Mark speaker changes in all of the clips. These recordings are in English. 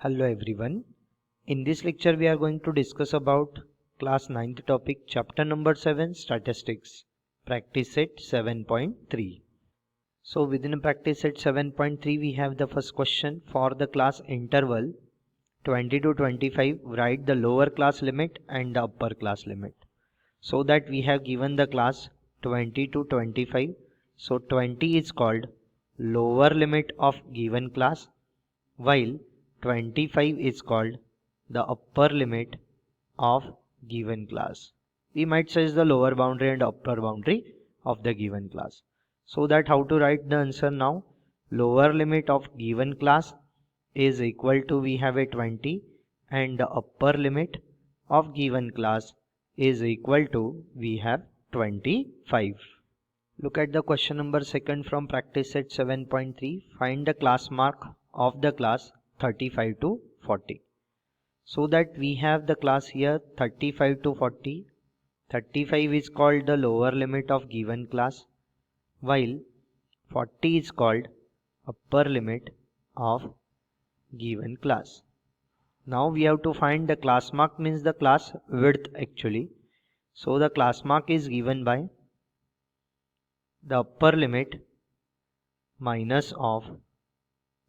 Speaker 1: Hello everyone. In this lecture we are going to discuss about class 9th topic chapter number 7 statistics practice set 7.3. So within practice set 7.3 we have the first question for the class interval 20 to 25 write the lower class limit and the upper class limit. So that we have given the class 20 to 25. So 20 is called lower limit of given class while 25 is called the upper limit of given class. We might say the lower boundary and upper boundary of the given class. So that how to write the answer now? Lower limit of given class is equal to we have a 20 and the upper limit of given class is equal to we have 25. Look at the question number second from practice set 7.3. Find the class mark of the class 35 to 40. So that we have the class here 35 to 40. 35 is called the lower limit of given class while 40 is called upper limit of given class. Now we have to find the class mark means the class width actually. So the class mark is given by the upper limit minus of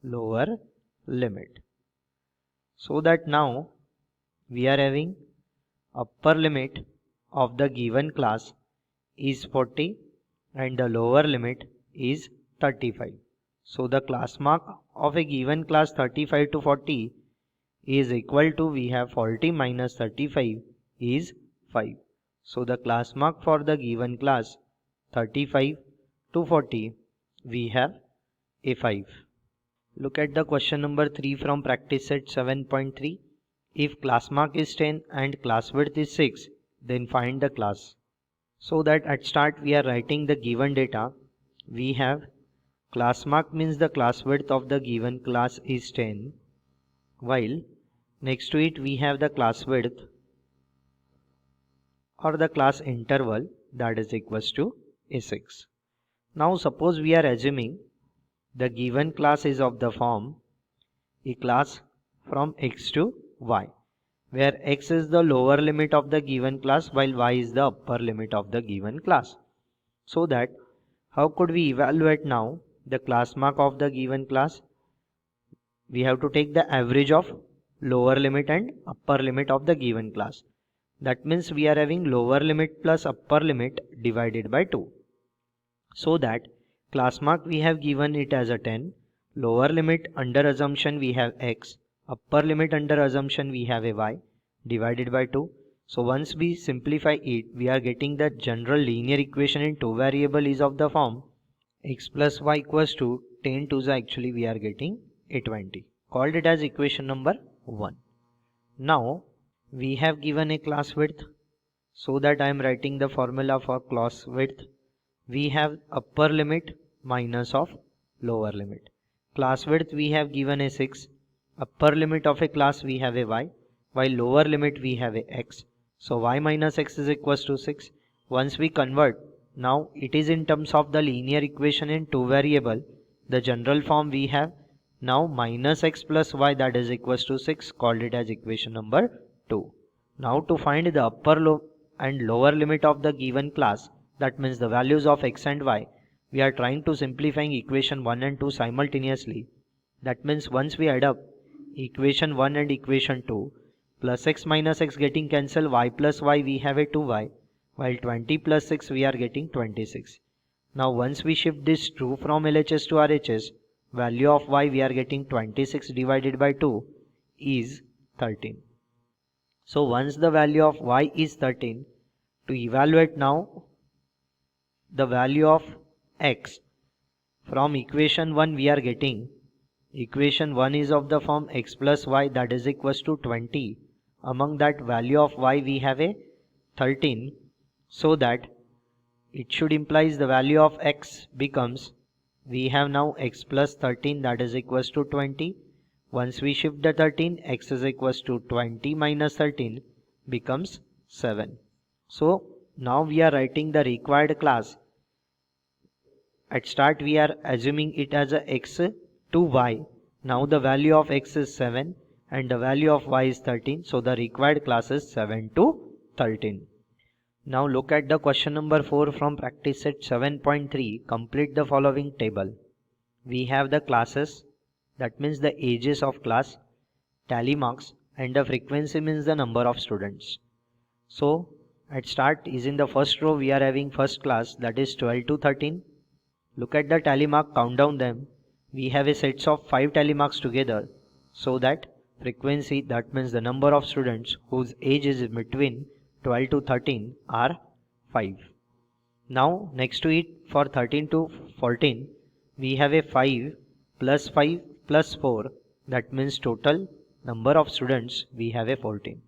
Speaker 1: lower limit. So that now we are having upper limit of the given class is 40 and the lower limit is 35. So the class mark of a given class 35 to 40 is equal to we have 40 minus 35 is 5. So the class mark for the given class 35 to 40 we have a 5. Look at the question number 3 from practice set 7.3. If class mark is 10 and class width is 6, then find the class. So that at start we are writing the given data. We have class mark means the class width of the given class is 10, while next to it we have the class width or the class interval that is equals to a 6. Now suppose we are assuming the given class is of the form a class from x to y, where x is the lower limit of the given class while y is the upper limit of the given class. So that how could we evaluate now the class mark of the given class? We have to take the average of lower limit and upper limit of the given class. That means we are having lower limit plus upper limit divided by 2. So that class mark we have given it as a 10, lower limit under assumption we have x, upper limit under assumption we have a y divided by 2. So once we simplify it, we are getting the general linear equation in two variable is of the form x plus y equals to 10 to the actually we are getting a 20. Called it as equation number 1. Now we have given a class width, so that I am writing the formula for class width. We have upper limit minus of lower limit. Class width we have given a 6, upper limit of a class we have a y, while lower limit we have a x. So y minus x is equals to 6. Once we convert, now it is in terms of the linear equation in two variable. The general form we have now minus x plus y that is equals to 6, called it as equation number 2. Now to find the upper and lower limit of the given class, that means the values of x and y, we are trying to simplifying equation 1 and 2 simultaneously. That means once we add up equation 1 and equation 2, plus x minus x getting cancelled, y plus y we have a 2y, while 20 plus 6 we are getting 26. Now once we shift this 2 from LHS to RHS, value of y we are getting 26 divided by 2 is 13. So once the value of y is 13, to evaluate now the value of x, from equation 1 we are getting equation 1 is of the form x plus y that is equals to 20. Among that value of y we have a 13, so that it should implies the value of x becomes we have now x plus 13 that is equals to 20. Once we shift the 13, x is equals to 20 minus 13 becomes 7. So now we are writing the required class. At start we are assuming it as a x to y. Now the value of x is 7 and the value of y is 13. So the required class is 7 to 13. Now look at the question number 4 from practice set 7.3. Complete the following table. We have the classes, that means the ages of class, tally marks, and the frequency means the number of students. So at start is in the first row we are having first class, that is 12 to 13. Look at the tally mark, count down them. We have a sets of 5 tally marks together, so that frequency, that means the number of students whose age is between 12 to 13 are 5. Now next to it, for 13 to 14 we have a 5 plus 5 plus 4, that means total number of students we have a 14.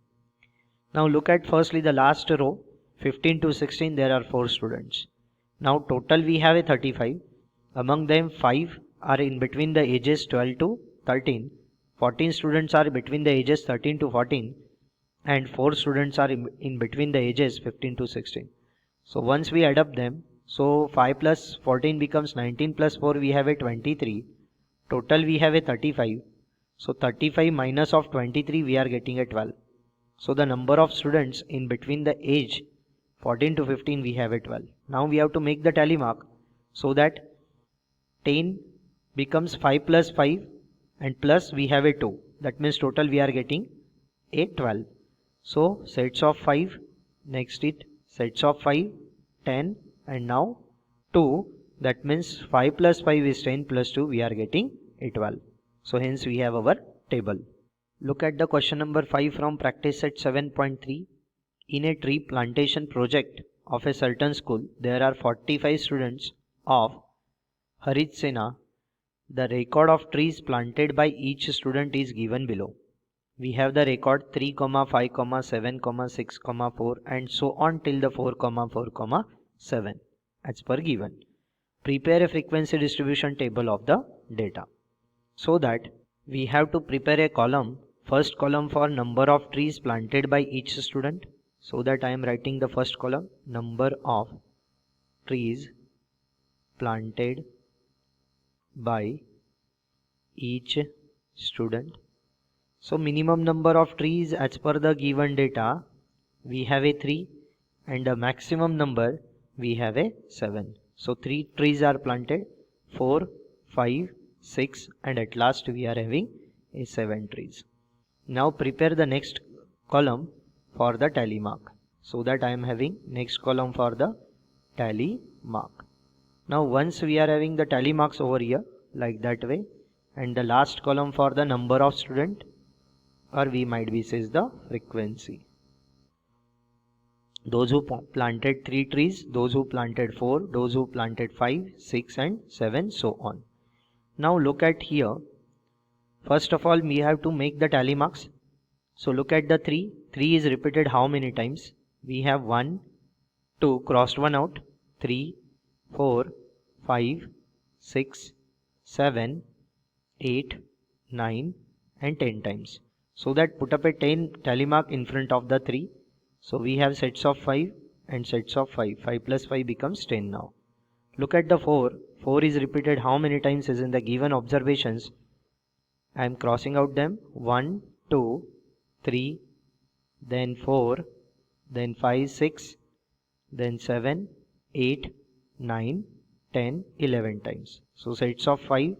Speaker 1: Now look at firstly the last row, 15 to 16 there are 4 students. Now total we have a 35. Among them 5 are in between the ages 12 to 13. 14 students are between the ages 13 to 14, and 4 students are in between the ages 15 to 16. So once we add up them, so 5 plus 14 becomes 19 plus 4 we have a 23. Total we have a 35. So 35 minus of 23 we are getting a 12. So the number of students in between the age 14 to 15 we have a 12. Now we have to make the tally mark, so that 10 becomes 5 plus 5 and plus we have a 2. That means total we are getting a 12. So sets of 5, next it sets of 5, 10 and now 2. That means 5 plus 5 is 10 plus 2 we are getting a 12. So hence we have our table. Look at the question number 5 from practice set 7.3. In a tree plantation project of a certain school, there are 45 students of Harit Sena. The record of trees planted by each student is given below. We have the record 3, 5, 7, 6, 4 and so on till the 4, 4, 7 as per given. Prepare a frequency distribution table of the data. So that we have to prepare a column, first column for number of trees planted by each student. So that I am writing the first column, number of trees planted by each student. So minimum number of trees as per the given data we have a 3, and the maximum number we have a 7. So 3 trees are planted, 4, 5, 6 and at last we are having a 7 trees. Now prepare the next column for the tally mark. So that I am having next column for the tally mark. Now once we are having the tally marks over here like that way, and the last column for the number of student, or we might be says the frequency. Those who planted 3 trees, those who planted 4, those who planted 5, 6 and 7, so on. Now look at here. First of all we have to make the tally marks. So look at the 3. 3 is repeated how many times? We have 1, 2, crossed one out, 3, 4, 5, 6, 7, 8, 9 and 10 times. So that put up a 10 tally mark in front of the 3. So we have sets of 5 and sets of 5. 5 plus 5 becomes 10 now. Look at the 4. 4 is repeated how many times is in the given observations. I am crossing out them. 1, 2, 3, then 4, then 5, 6, then 7, 8, 9, 10, 11 times. So sets of 5,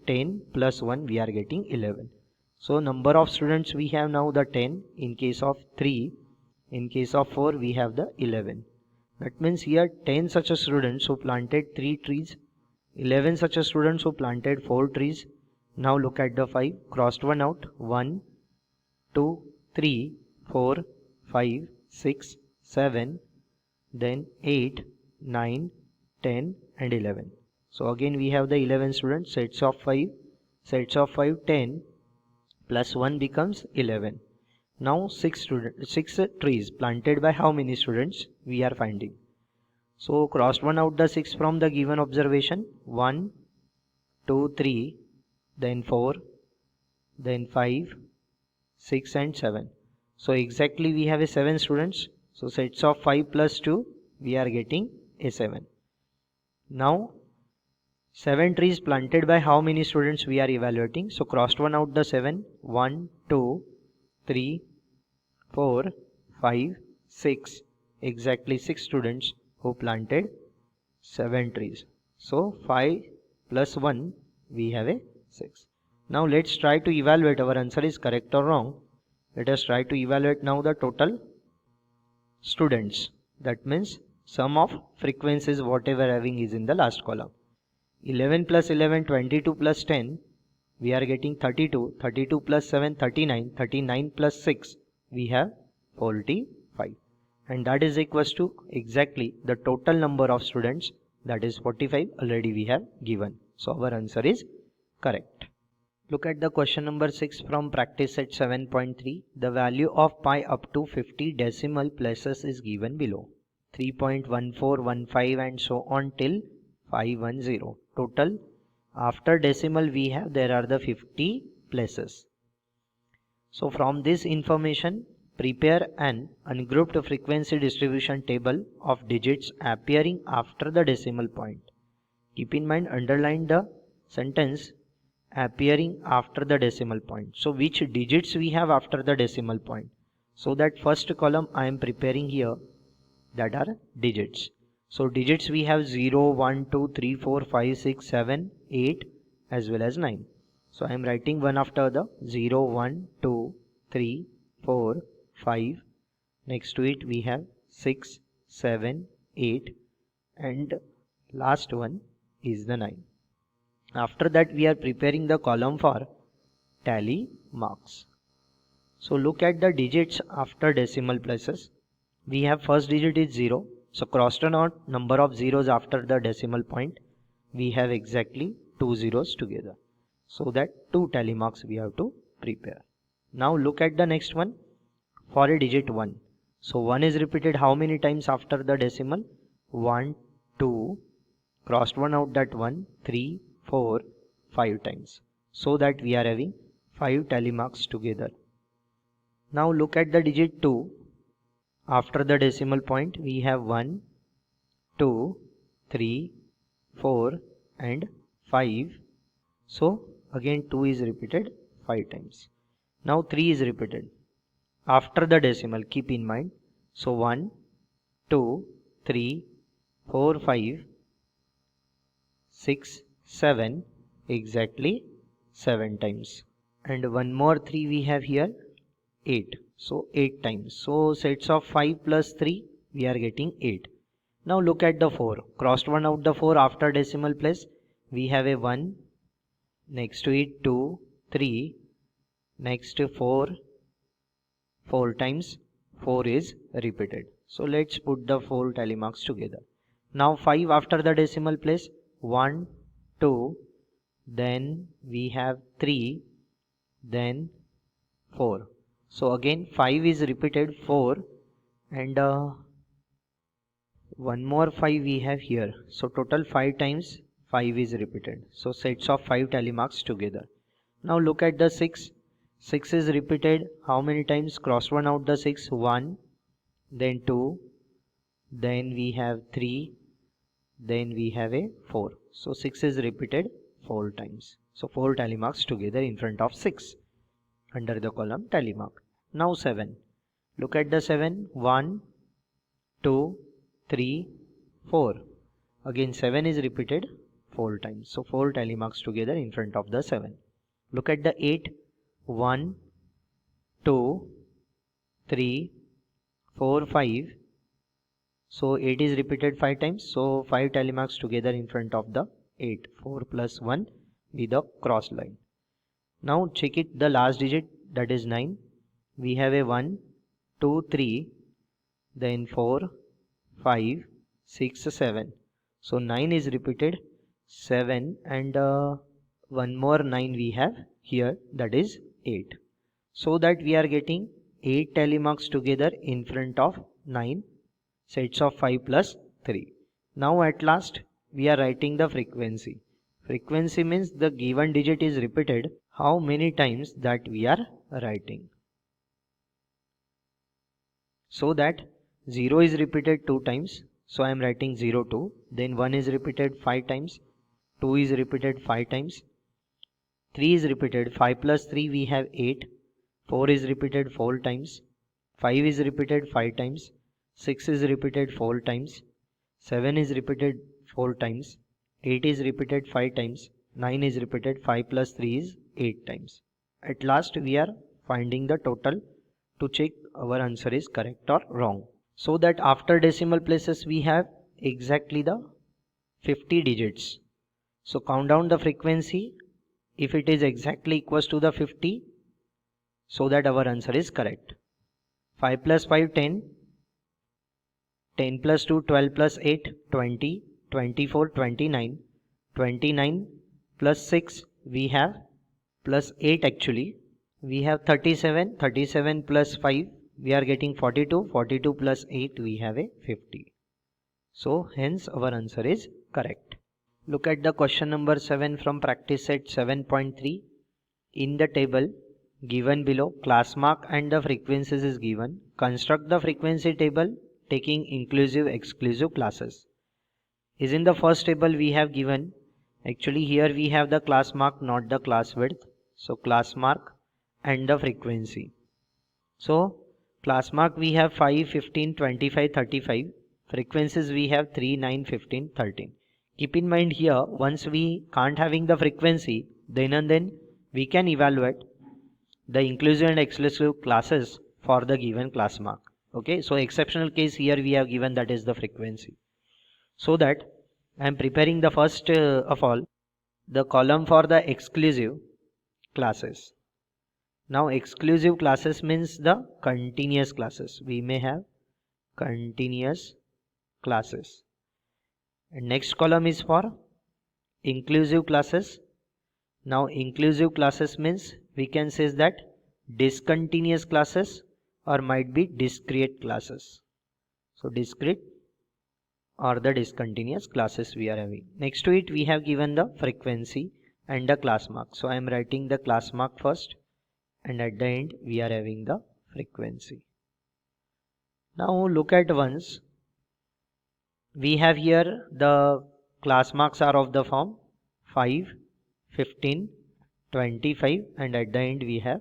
Speaker 1: 10 plus 1 we are getting 11. So number of students we have now the 10 in case of 3, in case of 4 we have the 11. That means here 10 such a students who planted 3 trees, 11 such a students who planted 4 trees. Now look at the 5, crossed one out, 1, 2, 3, 4, 5, 6, 7, then 8, 9, 10 and 11. So again we have the 11 students, sets of 5, 10 plus 1 becomes 11. Now 6 trees planted by how many students we are finding. So crossed one out the 6 from the given observation, 1, 2, 3, then 4, then 5, 6 and 7. So exactly we have a 7 students. So sets of 5 plus 2 we are getting a 7. Now 7 trees planted by how many students we are evaluating? So crossed one out the 7. 1, 2, 3, 4, 5, 6. Exactly 6 students who planted 7 trees. So 5 plus 1 we have a 6. Now let's try to evaluate our answer is correct or wrong. Let us try to evaluate now the total students. That means sum of frequencies whatever having is in the last column. 11 plus 11, 22 plus 10, we are getting 32. 32 plus 7, 39. 39 plus 6, we have 45. And that is equals to exactly the total number of students, that is 45 already we have given. So our answer is correct. Look at the question number 6 from practice set 7.3. The value of pi up to 50 decimal places is given below. 3.1415 and so on till 510. Total after decimal we have, there are the 50 places. So from this information, prepare an ungrouped frequency distribution table of digits appearing after the decimal point. Keep in mind, underline the sentence appearing after the decimal point. So which digits we have after the decimal point? So that first column I am preparing here, that are digits. So digits we have 0, 1, 2, 3, 4, 5, 6, 7, 8 as well as 9. So I am writing one after the 0, 1, 2, 3, 4, 5. Next to it we have 6, 7, 8 and last one is the 9. After that we are preparing the column for tally marks. So look at the digits after decimal places. We have first digit is 0. So crossed out number of zeros after the decimal point. We have exactly 2 zeros together. So that 2 tally marks we have to prepare. Now look at the next one for a digit 1. So 1 is repeated how many times after the decimal? 1, 2, crossed one out that 1, 3, 4, 5 times. So that we are having 5 tally marks together. Now look at the digit 2. After the decimal point we have 1, 2, 3, 4 and 5. So again 2 is repeated 5 times. Now 3 is repeated after the decimal, keep in mind. So 1, 2, 3, 4, 5, 6, 7, exactly 7 times. And one more 3 we have here, 8. So 8 times. So sets of 5 plus 3, we are getting 8. Now look at the 4. Crossed one out the 4 after decimal place. We have a 1. Next to it 2, 3. Next 4. 4 times 4 is repeated. So let's put the 4 tally marks together. Now 5 after the decimal place. 1, 2. Then we have 3. Then 4. So again 5 is repeated 4 and one more 5 we have here. So total 5 times 5 is repeated. So sets of 5 tally marks together. Now look at the 6. 6 is repeated how many times? Cross one out the 6. 1, then 2, then we have 3, then we have a 4. So 6 is repeated 4 times. So 4 tally marks together in front of 6 under the column tally mark. Now 7. Look at the 7. 1, 2, 3, 4. Again 7 is repeated 4 times. So 4 tally marks together in front of the 7. Look at the 8. 1, 2, 3, 4, 5. So 8 is repeated 5 times. So 5 tally marks together in front of the 8. 4 plus 1 with the cross line. Now check it the last digit, that is 9. We have a 1, 2, 3, then 4, 5, 6, 7. So 9 is repeated 7 and one more 9 we have here, that is 8. So that we are getting 8 tally marks together in front of 9 sets of 5 plus 3. Now at last we are writing the frequency. Frequency means the given digit is repeated how many times that we are writing. So that 0 is repeated 2 times. So I am writing 0, 2. Then 1 is repeated 5 times. 2 is repeated 5 times, 3 is repeated, 5 plus 3 we have 8, 4 is repeated 4 times, 5 is repeated 5 times, 6 is repeated 4 times, 7 is repeated 4 times, 8 is repeated 5 times, 9 is repeated 5 plus 3 is 8 times. At last we are finding the total to check our answer is correct or wrong. So that after decimal places we have exactly the 50 digits. So count down the frequency if it is exactly equals to the 50, so that our answer is correct. 5 plus 5 10, 10 plus 2 12 plus 8 20, 24 29, 29 plus 6 we have plus 8 actually. We have 37, 37 plus 5 we are getting 42, 42 plus 8 we have a 50. So hence our answer is correct. Look at the question number 7 from practice set 7.3. In the table given below, class mark and the frequencies is given. Construct the frequency table taking inclusive exclusive classes. Is in the first table we have given, actually here we have the class mark, not the class width. So class mark and the frequency. So class mark we have 5, 15, 25, 35. Frequencies we have 3, 9, 15, 13. Keep in mind here, once we can't having the frequency, then and then we can evaluate the inclusive and exclusive classes for the given class mark. Okay, so exceptional case here we have given, that is the frequency. So that I am preparing the first of all the column for the exclusive classes. Now exclusive classes means the continuous classes. We may have continuous classes. And next column is for inclusive classes. Now inclusive classes means we can say that discontinuous classes or might be discrete classes. So discrete or the discontinuous classes we are having. Next to it we have given the frequency and the class mark. So I am writing the class mark first, and at the end we are having the frequency. Now look at once. We have here the class marks are of the form 5, 15, 25, and at the end we have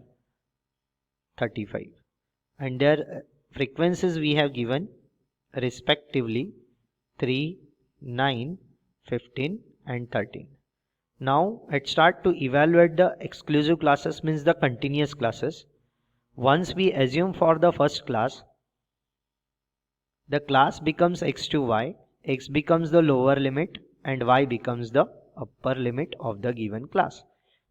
Speaker 1: 35. And their frequencies we have given respectively 3, 9, 15 and 13. Now let's start to evaluate the exclusive classes, means the continuous classes. Once we assume for the first class, the class becomes x to y, x becomes the lower limit and y becomes the upper limit of the given class.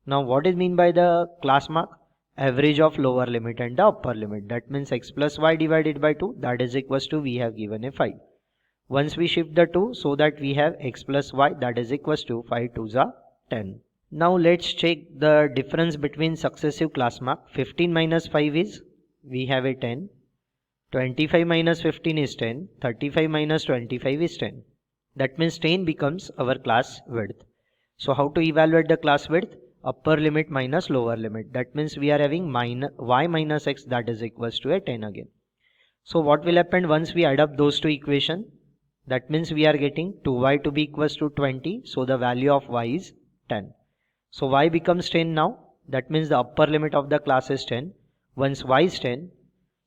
Speaker 1: Now what is mean by the class mark? Average of lower limit and the upper limit. That means x plus y divided by 2, that is equals to, we have given a 5. Once we shift the 2, so that we have x plus y, that is equals to 5 2s are 10. Now let's check the difference between successive class mark. 15 minus 5 is, we have a 10. 25 minus 15 is 10. 35 minus 25 is 10. That means 10 becomes our class width. So how to evaluate the class width? Upper limit minus lower limit. That means we are having y minus x, that is equals to a 10 again. So what will happen once we add up those two equations? That means we are getting 2y to be equals to 20. So the value of y is 10. So y becomes 10 now. That means the upper limit of the class is 10. Once y is 10,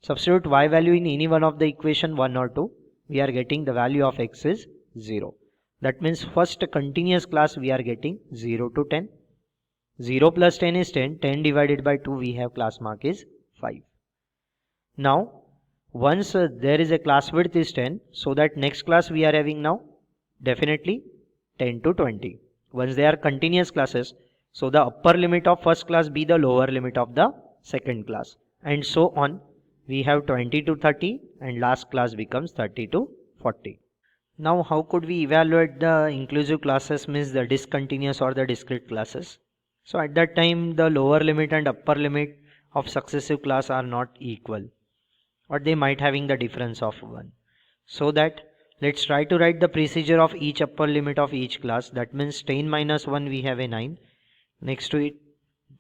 Speaker 1: substitute y value in any one of the equation 1 or 2. We are getting the value of x is 0. That means first continuous class we are getting 0 to 10. 0 plus 10 is 10. 10 divided by 2 we have class mark is 5. Now once there is a class width is 10, so that next class we are having now definitely 10 to 20. Once they are continuous classes, so the upper limit of first class be the lower limit of the second class, and so on. We have 20 to 30 and last class becomes 30 to 40. Now how could we evaluate the inclusive classes, means the discontinuous or the discrete classes? So at that time the lower limit and upper limit of successive class are not equal, or they might having the difference of 1. So that let's try to write the procedure of each upper limit of each class. That means 10 minus 1 we have a 9. Next to it,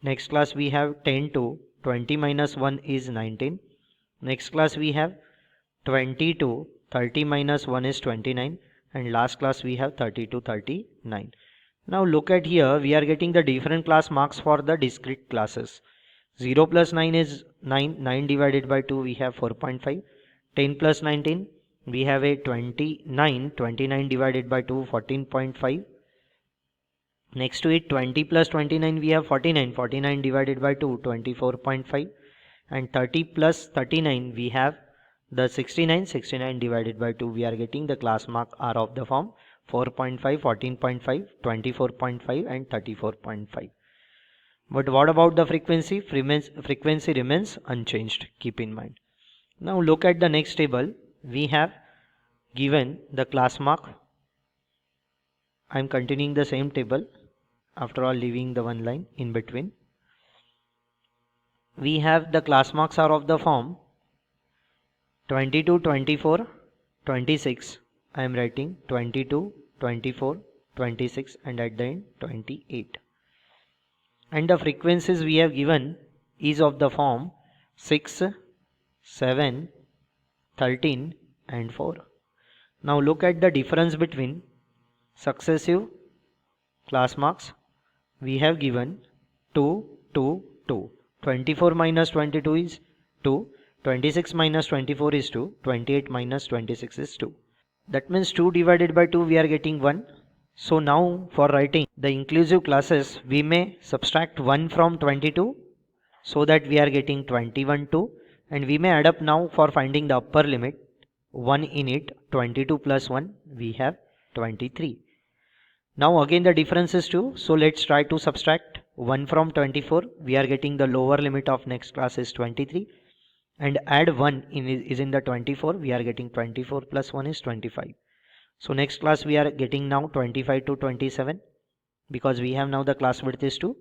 Speaker 1: next class we have 10 to 20 minus 1 is 19. Next class we have 20 to 30 minus 1 is 29. And last class we have 30 to 39. Now look at here, we are getting the different class marks for the discrete classes. 0 plus 9 is 9, 9 divided by 2 we have 4.5, 10 plus 19 we have a 29, 29 divided by 2 14.5, next to it 20 plus 29 we have 49, 49 divided by 2 24.5, and 30 plus 39 we have the 69, 69 divided by 2 we are getting the class mark are of the form 4.5, 14.5, 24.5 and 34.5. But what about the frequency? Frequency remains unchanged, keep in mind. Now look at the next table. We have given the class mark. I am continuing the same table, after all leaving the one line in between. We have the class marks are of the form 22, 24, 26. I am writing 22, 24, 26 and at the end 28. And the frequencies we have given is of the form 6, 7, 13 and 4. Now look at the difference between successive class marks. We have given 2, 2, 2. 24 minus 22 is 2. 26 minus 24 is 2. 28 minus 26 is 2. That means 2 divided by 2 we are getting 1. So now for writing the inclusive classes we may subtract 1 from 22 so that we are getting 21 2, and we may add up now for finding the upper limit 1 in it. 22 plus 1 we have 23. Now again the difference is 2, so let's try to subtract 1 from 24. We are getting the lower limit of next class is 23, and add 1 is in the 24. We are getting 24 plus 1 is 25. So next class we are getting now 25 to 27 because we have now the class width is 2,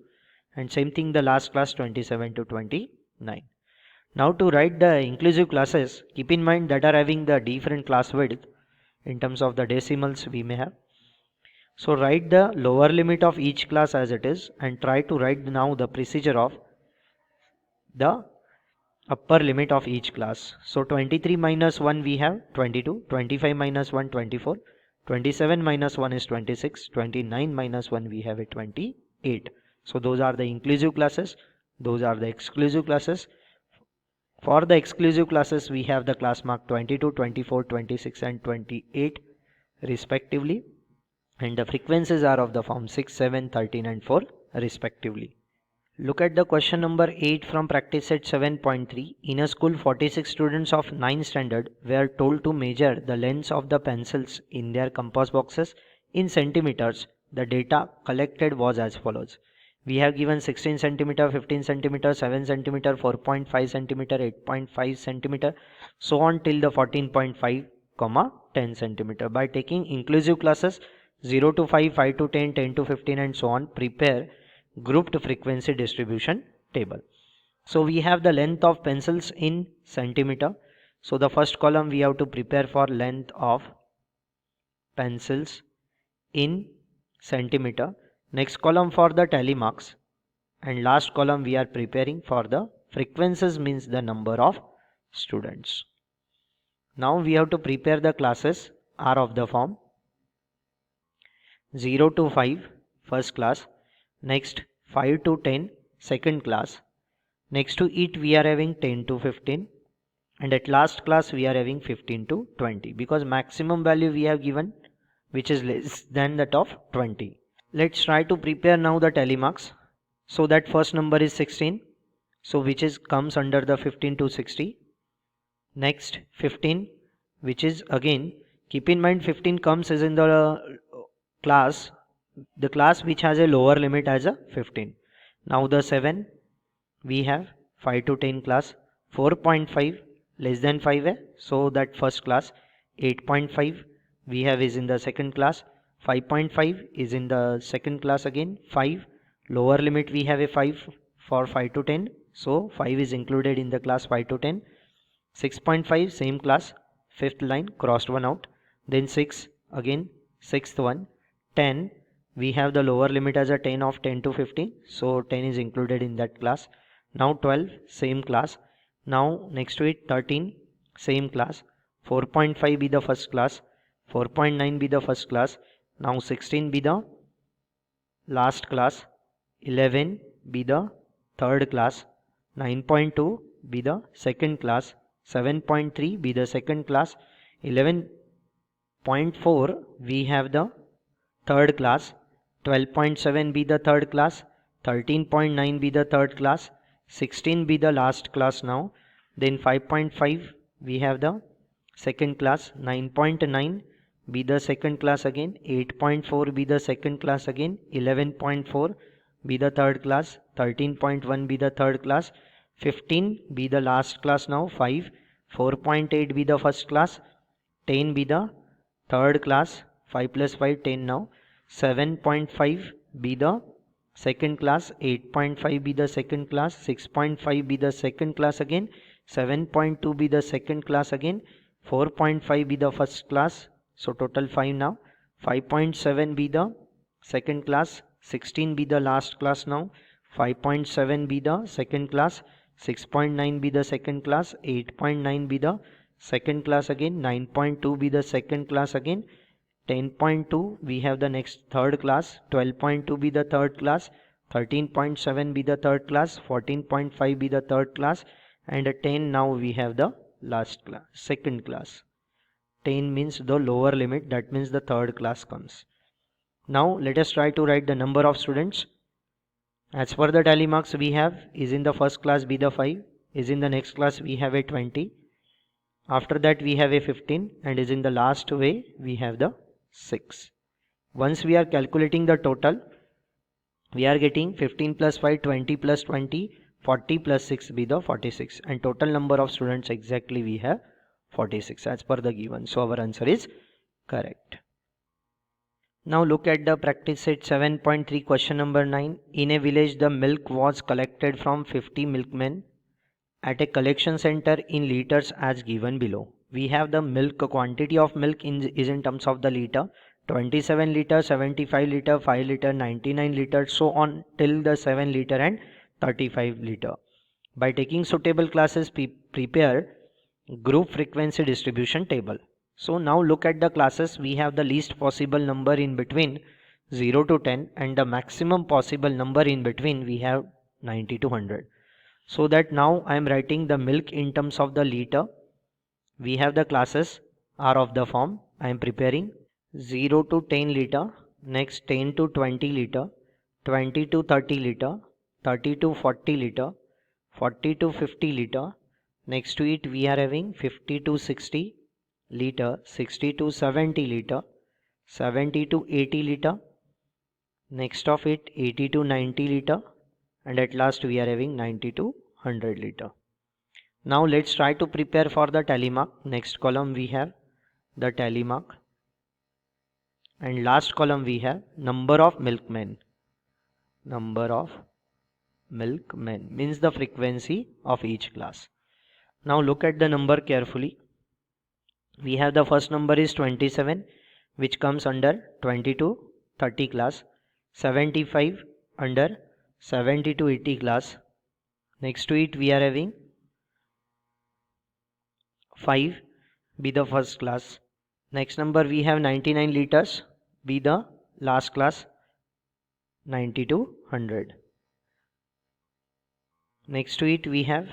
Speaker 1: and same thing the last class 27 to 29. Now to write the inclusive classes, keep in mind that are having the different class width in terms of the decimals we may have. So write the lower limit of each class as it is and try to write now the procedure of the upper limit of each class. So 23 minus 1 we have 22, 25 minus 1 24, 27 minus 1 is 26, 29 minus 1 we have a 28. So those are the inclusive classes, those are the exclusive classes. For the exclusive classes we have the class mark 22, 24, 26 and 28 respectively, and the frequencies are of the form 6, 7, 13 and 4 respectively. Look at the question number 8 from practice set 7.3. In a school, 46 students of 9th standard were told to measure the lengths of the pencils in their compass boxes in centimeters. The data collected was as follows. We have given 16 centimeter, 15 centimeter, 7 centimeter, 4.5 centimeter, 8.5 centimeter, so on till the 14.5, 10 centimeter. By taking inclusive classes 0 to 5, 5 to 10, 10 to 15 and so on, prepare grouped frequency distribution table. So we have the length of pencils in centimeter. So the first column we have to prepare for length of pencils in centimeter. Next column for the tally marks, and last column we are preparing for the frequencies, means the number of students. Now we have to prepare the classes are of the form 0 to 5 first class, next 5 to 10 second class, next to it we are having 10 to 15, and at last class we are having 15 to 20 because maximum value we have given which is less than that of 20. Let's try to prepare now the tally marks. So that first number is 16, so which is comes under the 15 to 60. Next 15, which is again, keep in mind 15 comes as in the class which has a lower limit as a 15. Now the 7 we have 5 to 10 class, 4.5 less than 5 so that first class, 8.5 we have is in the second class, 5.5 is in the second class again, 5 lower limit we have a 5 for 5 to 10, so 5 is included in the class 5 to 10. 6.5 same class, fifth line crossed one out, then 6 again, sixth one, 10 we have the lower limit as a 10 of 10 to 15, so 10 is included in that class. Now 12 same class, now next to it 13 same class, 4.5 be the first class, 4.9 be the first class, now 16 be the last class, 11 be the third class, 9.2 be the second class, 7.3 be the second class, 11.4 we have the third class, 12.7 be the third class, 13.9 be the third class, 16 be the last class now, then 5.5 we have the second class, 9.9 be the second class again, 8.4 be the second class again, 11.4 be the third class, 13.1 be the third class, 15 be the last class now, 5, 4.8 be the first class, 10 be the third class, 5 plus 5 10 now, 7.5 be the second class, 8.5 be the second class, 6.5 be the second class again, 7.2 be the second class again, 4.5 be the first class, so total 5 now, 5.7 be the second class, 16 be the last class now, 5.7 be the second class, 6.9 be the second class, 8.9 be the second class again, 9.2 be the second class again, 10.2 we have the next third class, 12.2 be the third class, 13.7 be the third class, 14.5 be the third class, and at 10 now we have the last class, second class. 10 means the lower limit, that means the third class comes. Now let us try to write the number of students. As per the tally marks we have is in the first class be the 5, is in the next class we have a 20, after that we have a 15, and is in the last way we have the 6. Once we are calculating the total, we are getting 15 plus 5, 20 plus 20, 40 plus 6 be the 46, and total number of students exactly we have 46 as per the given. So our answer is correct. Now look at the practice set 7.3 question number 9. In a village the milk was collected from 50 milkmen at a collection center in liters as given below. We have the milk quantity of milk is in terms of the liter, 27 liter, 75 liter, 5 liter, 99 liter, so on till the 7 liter and 35 liter. By taking suitable classes, prepare group frequency distribution table. So now look at the classes. We have the least possible number in between 0 to 10 and the maximum possible number in between we have 90 to 100. So that now I am writing the milk in terms of the liter. We have the classes are of the form. I am preparing 0 to 10 liter, next 10 to 20 liter, 20 to 30 liter, 30 to 40 liter, 40 to 50 liter. Next to it we are having 50 to 60 liter, 60 to 70 liter, 70 to 80 liter. Next of it 80 to 90 liter, and at last we are having 90 to 100 liter. Now let's try to prepare for the tally mark. Next column we have the tally mark, and last column we have number of milkmen. Number of milkmen means the frequency of each class. Now look at the number carefully. We have the first number is 27, which comes under 20 to 30 class, 75 under 70 to 80 class. Next to it we are having 5 be the first class. Next number we have 99 liters be the last class, 90 to 100. Next to it we have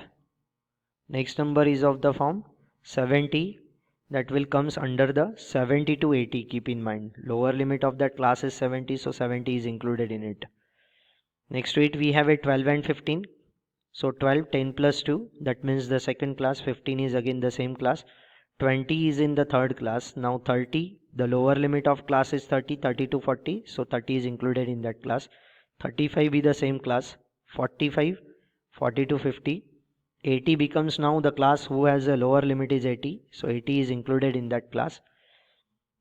Speaker 1: next number is of the form 70, that will comes under the 70 to 80. Keep in mind lower limit of that class is 70, so 70 is included in it. Next to it we have a 12 and 15. So 12, 10 plus 2, that means the second class, 15 is again the same class, 20 is in the third class. Now 30, the lower limit of class is 30, 30 to 40, so 30 is included in that class. 35 be the same class, 45, 40 to 50. 80 becomes now the class who has a lower limit is 80, so 80 is included in that class.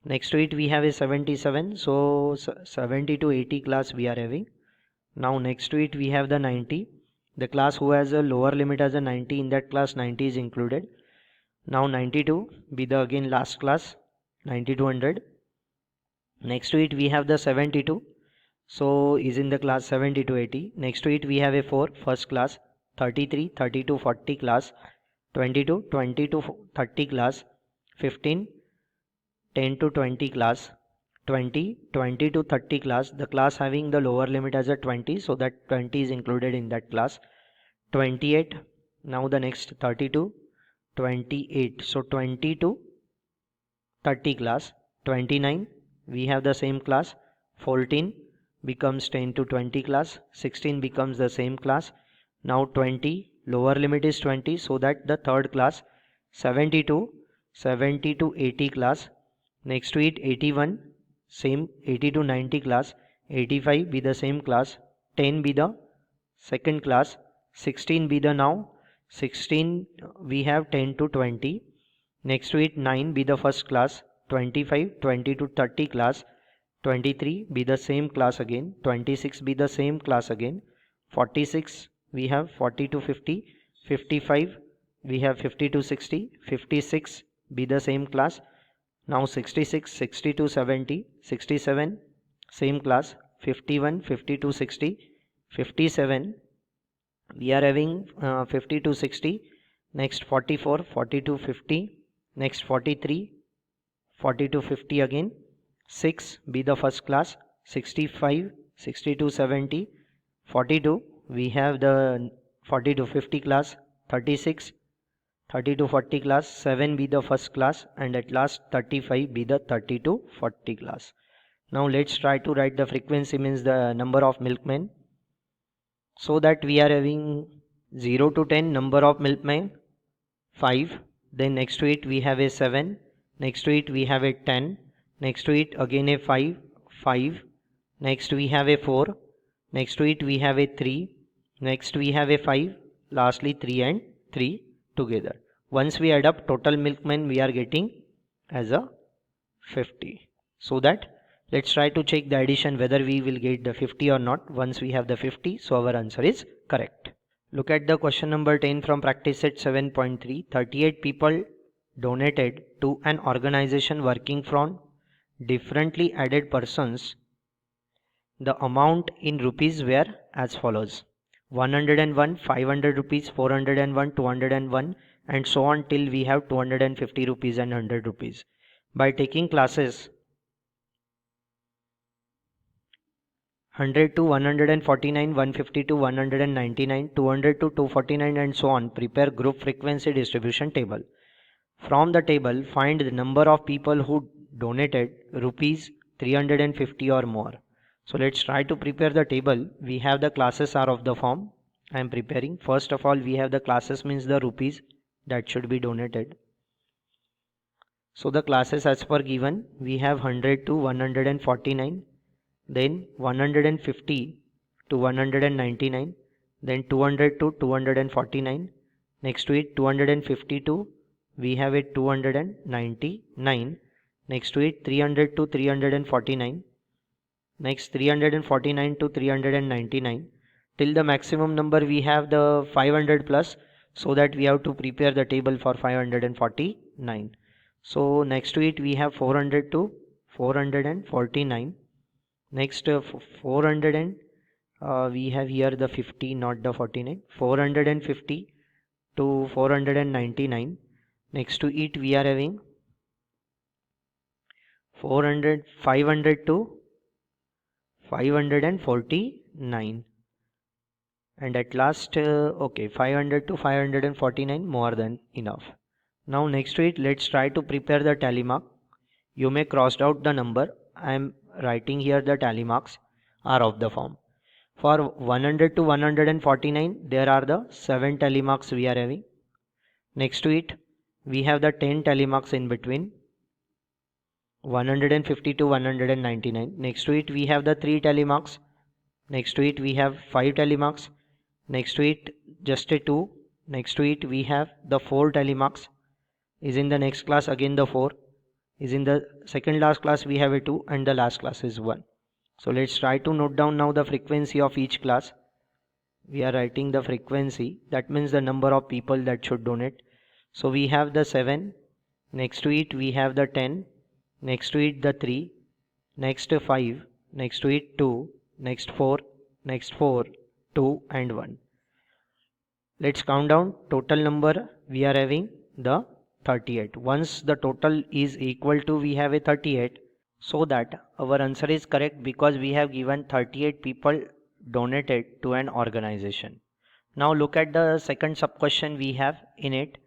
Speaker 1: Next to it we have a 77, so 70 to 80 class we are having. Now next to it we have the 90. The class who has a lower limit as a 90, in that class 90 is included. Now 92 be the again last class, 90 to 100. Next to it we have the 72, so is in the class 70 to 80. Next to it we have a 4 first class, 33, 30 to 40 class, 22, 20 to 30 class, 15, 10 to 20 class, 20 to 30 class, the class having the lower limit as a 20, so that 20 is included in that class. 28, now the next 32, 28, so 20 to 30 class. 29, we have the same class. 14 becomes 10 to 20 class. 16 becomes the same class. Now 20, lower limit is 20, so that the third class. 72, 70 to 80 class. Next to it 81, same 80 to 90 class. 85 be the same class. 10 be the second class. 16 be the now. 16 we have 10 to 20. Next to it 9 be the first class. 25, 20 to 30 class. 23 be the same class again. 26 be the same class again. 46 we have 40 to 50. 55 we have 50 to 60. 56 be the same class. Now 66, 60 to 70. 67 same class. 51, 50 to 60. 57 we are having 50 to 60. Next 44, 40 to 50. Next 43, 40 to 50 again. 6 be the first class. 65, 60 to 70. 42 we have the 40 to 50 class. 36, 30 to 40 class. 7 be the first class, and at last 35 be the 30 to 40 class. Now let's try to write the frequency, means the number of milkmen. So that we are having 0 to 10 number of milkmen 5. Then next to it we have a 7. Next to it we have a 10. Next to it again a 5. Next we have a 4. Next to it we have a 3. Next we have a 5. Lastly 3 and 3 together. Once we add up total milkmen, we are getting as a 50. So that let's try to check the addition whether we will get the 50 or not. Once we have the 50, so our answer is correct. Look at the question number 10 from practice set 7.3. 38 people donated to an organization working from differently added persons. The amount in rupees were as follows: 101, 500 rupees, 401, 201, and so on till we have 250 rupees and 100 rupees. By taking classes 100 to 149, 150 to 199, 200 to 249, and so on, prepare group frequency distribution table. From the table, find the number of people who donated rupees 350 or more. So let's try to prepare the table. We have the classes are of the form I am preparing. First of all, we have the classes, means the rupees that should be donated. So the classes as per given, we have 100 to 149, then 150 to 199, then 200 to 249. Next to it 252, we have it 299. Next to it 300 to 349. Next 349 to 399. Till the maximum number we have the 500 plus, so that we have to prepare the table for 549. So next to it we have 400 to 449. Next 400 and we have here the 50, not the 49. 450 to 499. Next to it we are having 500 to 549, and at last 500 to 549, more than enough. Now next to it, let's try to prepare the tally mark. You may cross out the number. I am writing here the tally marks are of the form. For 100 to 149, there are the 7 tally marks we are having. Next to it, we have the 10 tally marks in between. 150 to 199. Next to it, we have the 3 tally marks. Next to it, we have 5 tally marks. Next to it, just a 2. Next to it, we have the 4 tally marks. Is in the next class again the 4. Is in the second last class we have a 2, and the last class is 1. So let's try to note down now the frequency of each class. We are writing the frequency, that means the number of people that should donate. So we have the 7. Next to it, we have the 10. Next to it the 3, next 5, next to it 2, next 4, next 4, 2 and 1. Let's count down total number. We are having the 38. Once the total is equal to, we have a 38. So that our answer is correct because we have given 38 people donated to an organization. Now look at the second sub question we have in it.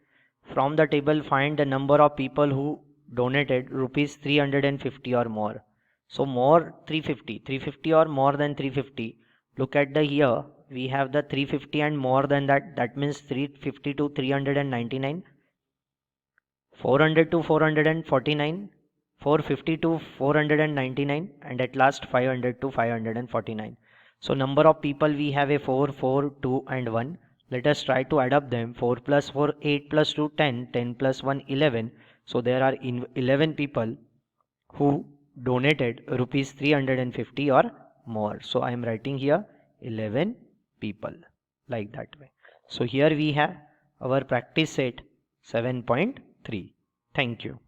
Speaker 1: From the table find the number of people who donated rupees 350 or more. So more 350 or more than 350. Look at the here we have the 350 and more than that, that means 350 to 399, 400 to 449, 450 to 499, and at last 500 to 549. So number of people we have a 4, 4, 2 and 1. Let us try to add up them. 4 plus 4, 8 plus 2, 10, 10 plus 1, 11. So there are 11 people who donated rupees 350 or more. So I am writing here 11 people like that way. So here we have our practice set 7.3. Thank you.